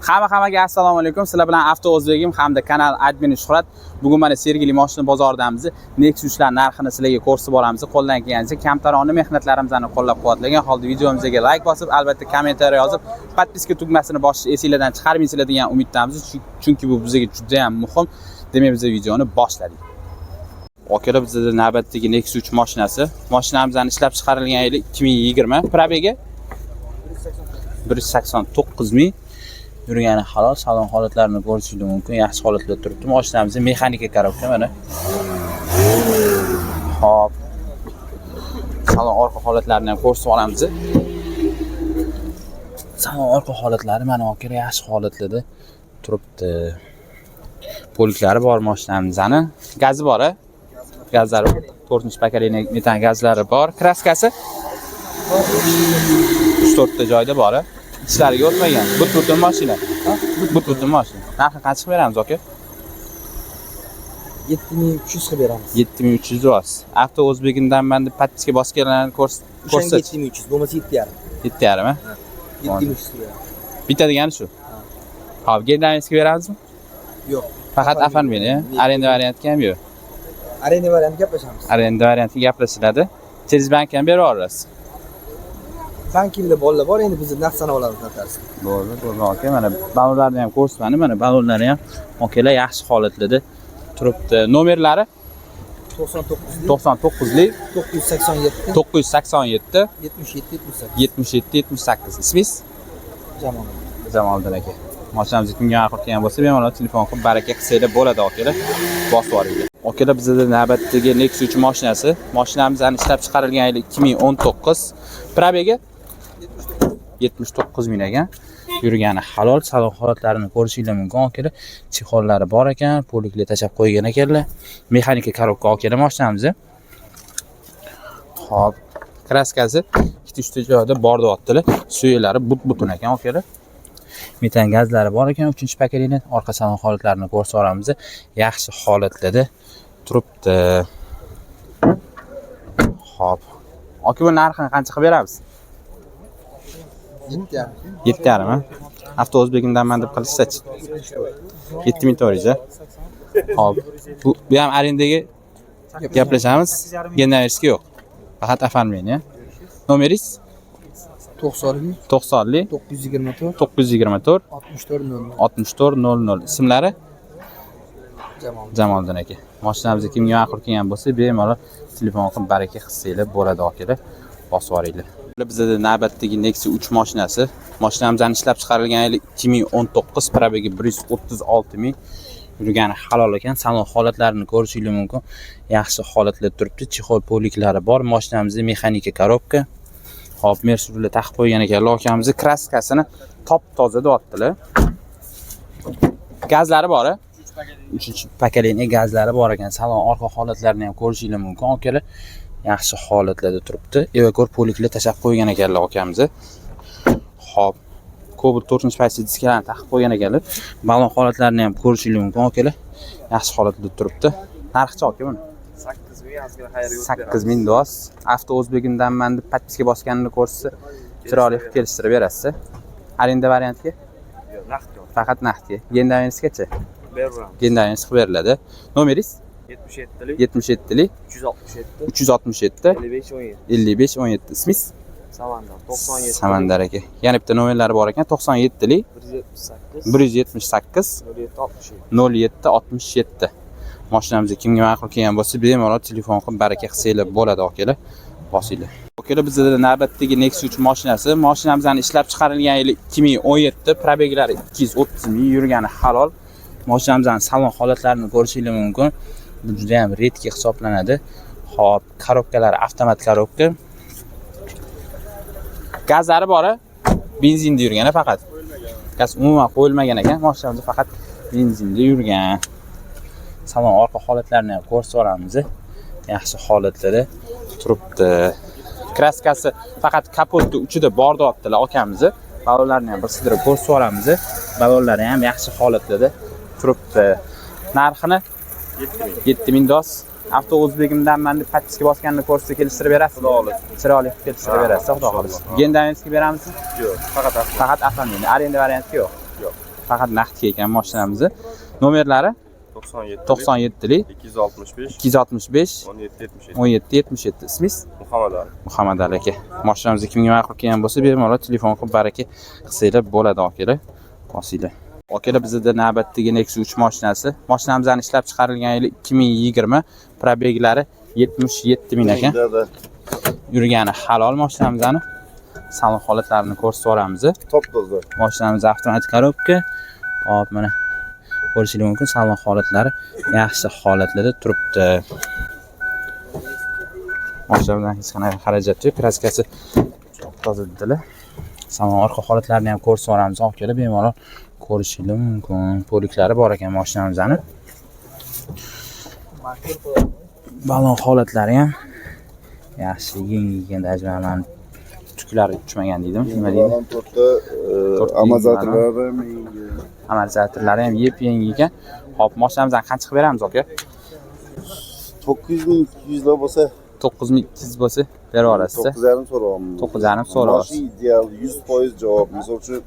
Hammaga assalomu alaykum. Sizlar bilan Avto O'zbegim hamda kanal admini Shuhrat. Bugun mana Sergeli mashina bozoridamiz. Nexus'lar narxini sizlarga ko'rsatib boramiz. Qo'ldan kelgancha kamtarona mehnatlarimizni qo'llab-quvvatlagan holda videomizga like bosib, albatta kommentariy yozib, podpiska tugmasini bosishni esingizdan chiqarmaysizlar degan umiddamiz. Chunki bu bizga juda ham muhim. Demak, biz videoni boshladik. Akalar, bizda navbatdagi Nexus mashinasi. Mashinamizning ishlab chiqarilgan yili 2020. Probegi 189 ming. Yurgani halol, salon holatlarini ko'rishingiz mumkin. Yaxshi holatda turibdi. Mashinamizning mexanika korobka mana. Hop. Salon orqa holatlarini ham ko'rsatib olamiz. Salon orqa holatlari mana akalar yaxshi holatlarda turibdi. Poliklari bor mashinamizning. Gazi bor-a? Gazlari 4-pokoleniya metan gazlari bor. Kraskasi 3-4 ta joyda bor-a. İşlariga o'tmagan. Butun mashina. Butun mashina. Narxi qancha qilib beramiz aka? 7300 qilib beramiz. 7300 o'z. Avto O'zbegimdan menda podpiska bosganlarni ko'rsat. 7300, bo'lmasa 7,5. 7,5 mi? 7300 qilib beramiz. Bitadigan shu. Hop, gendaminskiy beramizmi? Yo'q. Faqat oformleniya, arenda varianti ham yo'q. Arenda varianti gaplashamiz. Arenda varianti gaplashiladi. Через bank ham berib yuborasiz. Bankingda bolalar bor, endi biz naqd olamiz natarsi. Bo'ldi, aka. Mana balonlarni ham ko'rsatmani, mana balonlari ham okalar yaxshi holatlarda turibdi. Nomerlari 99 lik 987 987 77 78. Ismingiz? Jamoliddin aka. Mashinamiz kimga ma'qul kelgan bo'lsa, bemalol telefon qilib baraka qilsanglar bo'ladi akalar. Bosib yuboringlar. Akalar, bizda navbatdagi Nexus mashinasi. Mashinamizning ishlab chiqarilgan yili 2019. Probegi 79 ming ekan. Yurgani halol, salon holatlarini ko'rishingiz mumkin akalar. Chexollari bor ekan, poliklar tashab qo'ygan ekanlar. Mexanika korobka akalar mashinamiz. Hop, kraskasi 2-3 ta joyda bor deyaptilar. Suyaklari butun ekan akalar. Metan gazlari bor ekan, 3-pokoleniya. Orqa salon holatlarini ko'rsatib olamiz. Yaxshi holatlarda turibdi. Hop. Aka, bu narxini qancha qilib beramiz? 7,5 mi? Avto O'zbegimdan men deb qilishsa-chi? 7000 to'g'ri-a? Hop. Bu ham arendaga gaplashamiz. Gendaverski yo'q. Faqat oformleniya. Nomeringiz? 90 924 6400 6400. Ismlari? Jamoliddin aka. Mashinamizga kimga ma'qul kelgan bo'lsa, bemalol telefon qilib baraka qilsanglar bo'ladi akalar. Bosib yuboringlar. Bizda navbatdagi Nexus 3 mashinasi. Mashinamizning ishlab chiqarilgan yili 2019, probegi 136 ming. Yurgani halol ekan. Salon holatlarini ko'rishingiz mumkin. Yaxshi holatda turibdi. Chexol poliklari bor. Mashinamizda mexanika korobka. Hop, mersurlar taqib qo'ygan ekan. Lokamizni kraskasini top-toza deyaptilar. Gazlari bor-a? 3-pokoleniya gazlari bor ekan. Salon orqa holatlarini ham ko'rishingiz mumkin akalar. Yaxshi holatlarda turibdi. Evakor poliklar tashab qo'ygan ekanlar akamiz. Hop. Cobalt 4-paysi diskalarni taqib qo'ygan ekanlar. Balon holatlarini ham ko'rishingiz mumkin akalar. Yaxshi holatda turibdi. Narxi aka buni? 8000 do'st. Avto O'zbegimdan men deb podpiska bosganini ko'rsa, chiroyli qilib kelishtirib berasiz. Arenda variantiga? Yo'q, naqdga. Faqat naqdga. Gendaminskigacha? Beramiz. Gendaminski qilib beriladi. Nomeringiz? 77 lik 367 55 17. Ismingiz? Samandar aka. Yana bitta nomerlari bor ekan. 97 lik 178 0767. Mashinamizga kimga ma'qul kelgan bo'lsa, bemalol telefon qilib baraka qilsanglar bo'ladi akalar. Bosinglar. Akalar, bizda navbatdagi Nexus mashinasi. Mashinamizning ishlab chiqarilgan yili 2017, probeglari 230 ming, yurgani halol. Mashinamizning salon holatlarini ko'rishingiz mumkin. Bu juda ham redki hisoblanadi. Hop, korobkalari avtomat korobka. Gazlari bor-a? Benzinda yurgan faqat. Gaz umuman qo'yilmagan ekan. Mashinamiz faqat benzinda yurgan. Salon orqa holatlarini ham ko'rsatib olamiz. Yaxshi holatlarda turibdi. Kraskasi faqat kapotning uchida bor deyaptilar akamiz. Balonlarni ham bir sidirib ko'rsatib olamiz. Balonlari ham yaxshi holatlarda turibdi. Narxini 7000 do'st. Avto O'zbegimdan men deb podpiska bosganini ko'rsatib kelishtirib berasiz. Chiroyli qilib kelishtirib berasiz, xudo xohlasa. Gendaminskiy beramiz? Yo'q, faqat ofonleniya. Arenda varianti yo'q. faqat naqdga ekan mashinamizni. Nomerlari 97lik 265 1777. Ismingiz? Muhammad Ali aka. Mashinamizni kimga ma'qul kelgan bo'lsa, bemalol telefon qilib baraka qilsanglar bo'ladi akalar. Qosinglar. Akalar bizda navbatdagi Nexus 3 mashinasi. Mashinamizning ishlab chiqarilgan yili 2020, probeglari 77 ming ekan. Yurgani halol mashinamizni. Salon holatlarini ko'rsatib olamiz. Top toza. Mashinamiz avtomatik korobka. Hop, mana ko'rishingiz mumkin. Salon holatlari yaxshi holatlarda turibdi. Mashinamizdan hech qanday xarajat yo'q. Kraskasi toza dedilar. Salon orqa holatlarini ham ko'rsatib olamiz. Akalar bemalol ko'rishingiz mumkin. Poliklari bor ekan mashinamizning. Balon holatlari ham yaxshi, yengilgan dajmalarni tuklari uchmagan deydimi, nima deydi? Amortizatorlari ham yep-yangi ekan. Hop, mashinamizdan qancha qilib beramiz aka? 9200 bo'lsa, 9200 bo'lsa berib olasiz. 9,5 so'rayapman. 9,5 so'rayapsiz. Mashina ideal 100% javob. Misol uchun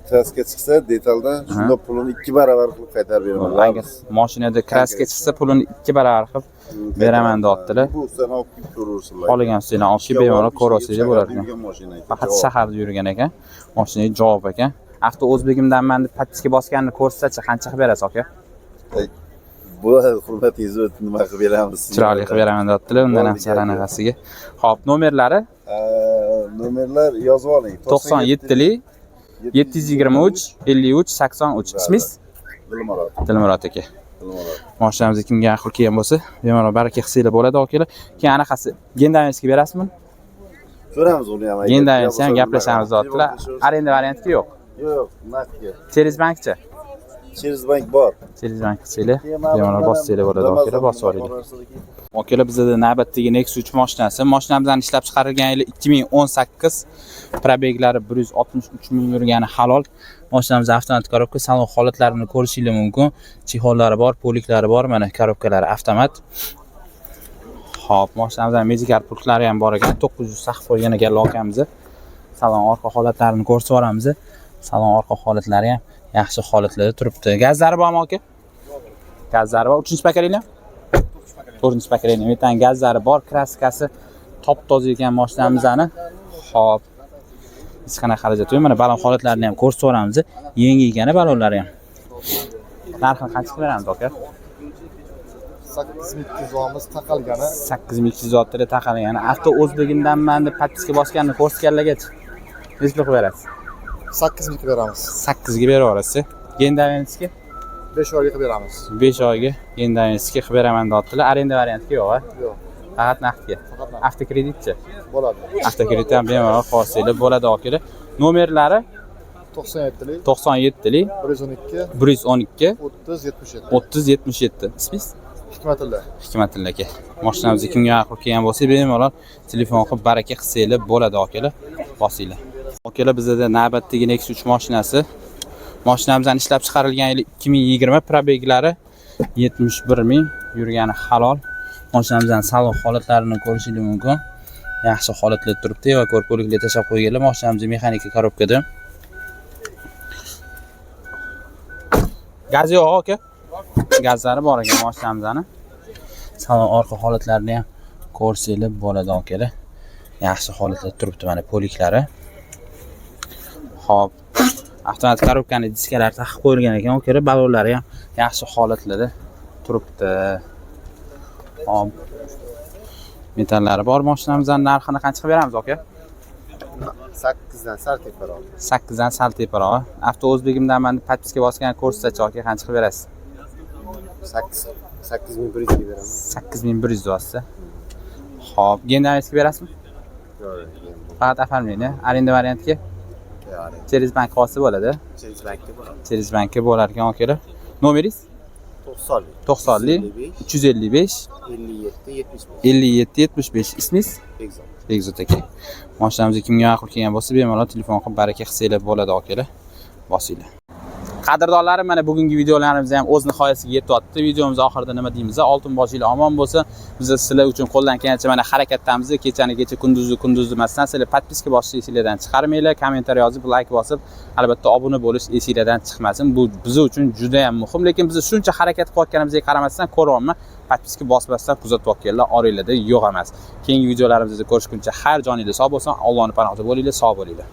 kraska chiqsa, detaldan shunda pulini 2 barobar qilib qaytarib beraman. Agar mashinada kraska chiqsa, pulini 2 barobar qilib beraman deyaptilar. Bu sen olib kelib ko'rursiz. Qolgan sizlar olib kelib bemalol ko'rasizlar bo'lar ekan. Faqat shaharda yurgan ekan. Mashinaga javob ekan. Avto O'zbegimdan men deb pattiga bosganini ko'rsatsa, qancha qilib berasiz aka? Bu hurmatingizni nima qilib beramiz? Chiroyli qilib beraman deyaptilar. Undan ham saranag'asiga. Xo'p, nomerlari? Nomerlar yozib oling. 97lik 723 53 83. Ismingiz? Dilmurod aka. Mashinamizni kimga ma'qul kelgan bo'lsa, bemalol baraka qilsanglar bo'ladi akalar. Keyin anaqasi Gendavenskiy berasizmi? Ko'ramiz uni ham. Gendavenskiy ham gaplashamiz deyaptilar. Arenda varianti yo'q. Yo'q, naqdga. Cherizbankchi? Cherizbank bor. Cherizbank qilsanglar, bemalol bossanglar bo'ladi akalar, bosib olinglar. Akalar bizda navbatdagi Nexus 3 mashinasi. Mashinamizdan ishlab chiqarilgan yili 2018, probeglari 163 ming yurgani halol. Mashinamiz avtomatik korobka, salon holatlarini ko'rishingiz mumkin. Chexollari bor, poliklari bor, mana korobkalari avtomat. Xo'p, mashinamizda Medicar pultlari ham bor ekan. 900 saqf qo'ygan ekan lokamizni. Salon orqa holatlarini ko'rsatib olamiz. Salon orqa holatlari ham yaxshi holatlarda turibdi. Gazlari bormi aka? Gazlari bor. 3-paketlikmi? 4-paketlik. Metan gazlari bor, kraskasi top toza ekan mashinamizni. Xo'p. Hech qanaqa xarajat yo'q. Mana balon holatlarini ham ko'rsatib olamiz. Yangi ekani balonlari ham. Narxini qancha qilib beramiz aka? 8200 olamiz taqalgani. 8200 otda taqalgani. Avto O'zbegimdan men deb pattiga bosganini ko'rsatganlargacha necha qilib berasiz? 8000 ga beramiz. 8 ga berib olasiz. Gendavenskiy 5 oyga qilib beramiz. 5 oyga Gendavenskiy qilib beraman deyaptilar. Arenda varianti yo'q, a? Yo'q. Faqat naqdga. Avtokreditchi? Bo'ladi. Avtokredit ham bemalol qolsanglar bo'ladi akalar. Nomerlari 97lik 97lik 112 112 30 77. 30 77. Ismingiz? Hikmatilla. Hikmatilla aka. Mashinamizni kimga ma'qul kelgan bo'lsa, bemalol telefon qilib baraka qilsanglar bo'ladi akalar. Bosinglar. Akalar bizda navbatdagi Nexus 3 mashinasi. Mashinamizdan ishlab chiqarilgan yili 2020, probeglari 71 ming yurgani halol. Mashinamizdan salon holatlarini ko'rishingiz mumkin. Yaxshi holatda turibdi va ko'rko'liklar tashab qo'yganlar. Mashinamiz mexanika korobkada. Gaz yo'q aka? Gazlari bor ekan mashinamizning. Salon orqa holatlarini ham ko'rsanglar bo'ladi akalar. Yaxshi holatda turibdi mana poliklari. Xo'p. Avtomatik korobkaning diskalari taqib qo'yilgan ekan, akalar. Balonlari ham yaxshi holatlarda turibdi. Hop. Metallari bor mashinamizning. Narxini qancha qilib beramiz aka? 8 dan sal teparoq. 8 dan sal teparoq. Avto O'zbegimdan men pattiga bosgan ko'rsatchi aka, qancha qilib berasiz? 8100 ga beramiz. 8100 deyapsiz. Xo'p, Gendavenskiy berasizmi? Yo'q. Faqat oformlayni. Arenda variantiga? Yo'q. Cherizbank qolsa bo'ladi. Cherizbankda bo'ladi. Cherizbankka bo'lar ekan akalar. Nomeringiz? 90lik 355 57 75. Ismingiz? Begzod aka. Mashinamizni kimga ma'qul kelgan bo'lsa, bemalol telefon qilib baraka qilsanglar bo'ladi akalar. Bosinglar. Qadrdonlarim, mana bugungi videolarimiz ham o'z nihoyasiga yetyapti. Videomiz oxirida nima deymiz? Oltin boshinglar omon bo'lsin. Biz sizlar uchun qo'ldan kelgancha mana harakatdamiz. Kechani kecha, kunduzni emasdan sizlar podpiska bosish esingizdan chiqarmanglar, kommentariy yozib, like bosib, albatta obuna bo'lish esingizdan chiqmasin. Bu biz uchun juda ham muhim, lekin biz shuncha harakat qilayotganimizga qaramasdan ko'ryapman, podpiska bosmasdan kuzatayotganlar oranglarda yo'q emas. Keyingi videolarimizda ko'rishguncha har joningiz sog' bo'lsin. Allohning panohida bo'linglar, sog' bo'linglar.